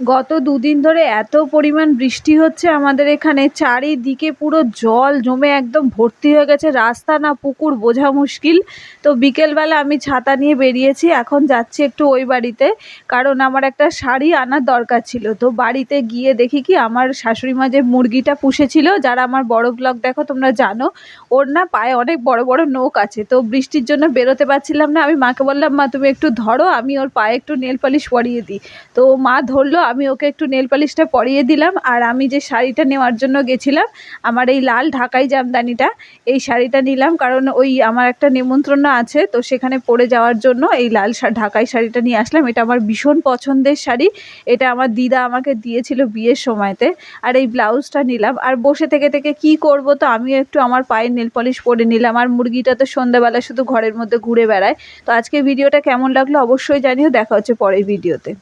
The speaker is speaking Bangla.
গত দুদিন ধরে এত পরিমাণ বৃষ্টি হচ্ছে আমাদের এখানে, চারিদিকে পুরো জল জমে একদম ভর্তি হয়ে গেছে, রাস্তা না পুকুর বোঝা মুশকিল। তো বিকেলবেলা আমি ছাতা নিয়ে বেরিয়েছি, এখন যাচ্ছি একটু ওই বাড়িতে, কারণ আমার একটা শাড়ি আনার দরকার ছিল। তো বাড়িতে গিয়ে দেখি কি আমার শাশুড়ি মা যে মুরগিটা পুষেছিল, যারা আমার বড় ব্লগ দেখো তোমরা জানো, ওর না পায়ে অনেক বড় বড় নোক আছে। তো বৃষ্টির জন্য বেরোতে পারছিলাম না, আমি মাকে বললাম মা তুমি একটু ধরো, আমি ওর পায়ে একটু নেল পালিশ পরিয়ে দিই। তো মা ধরলো, আমি ওকে একটু নেল পালিশটা পরিয়ে দিলাম। আর আমি যে শাড়িটা নেওয়ার জন্য গেছিলাম, আমার এই লাল ঢাকাই জামদানিটা, এই শাড়িটা নিলাম, কারণ ওই আমার একটা নেমন্ত্রণ আছে, তো সেখানে পরে যাওয়ার জন্য এই লাল ঢাকাই শাড়িটা নিয়ে আসলাম। এটা আমার ভীষণ পছন্দের শাড়ি, এটা আমার দিদা আমাকে দিয়েছিল বিয়ের সময়তে। আর এই ব্লাউজটা নিলাম, আর বসে থেকে থেকে কি করব, তো আমিও একটু আমার পায়ে নেল পলিশ পরে নিলাম। আর মুরগিটা তো সন্ধ্যাবেলা শুধু ঘরের মধ্যে ঘুরে বেড়ায়। তো আজকে ভিডিওটা কেমন লাগলো অবশ্যই জানিও, দেখা হচ্ছে পরের ভিডিওতে।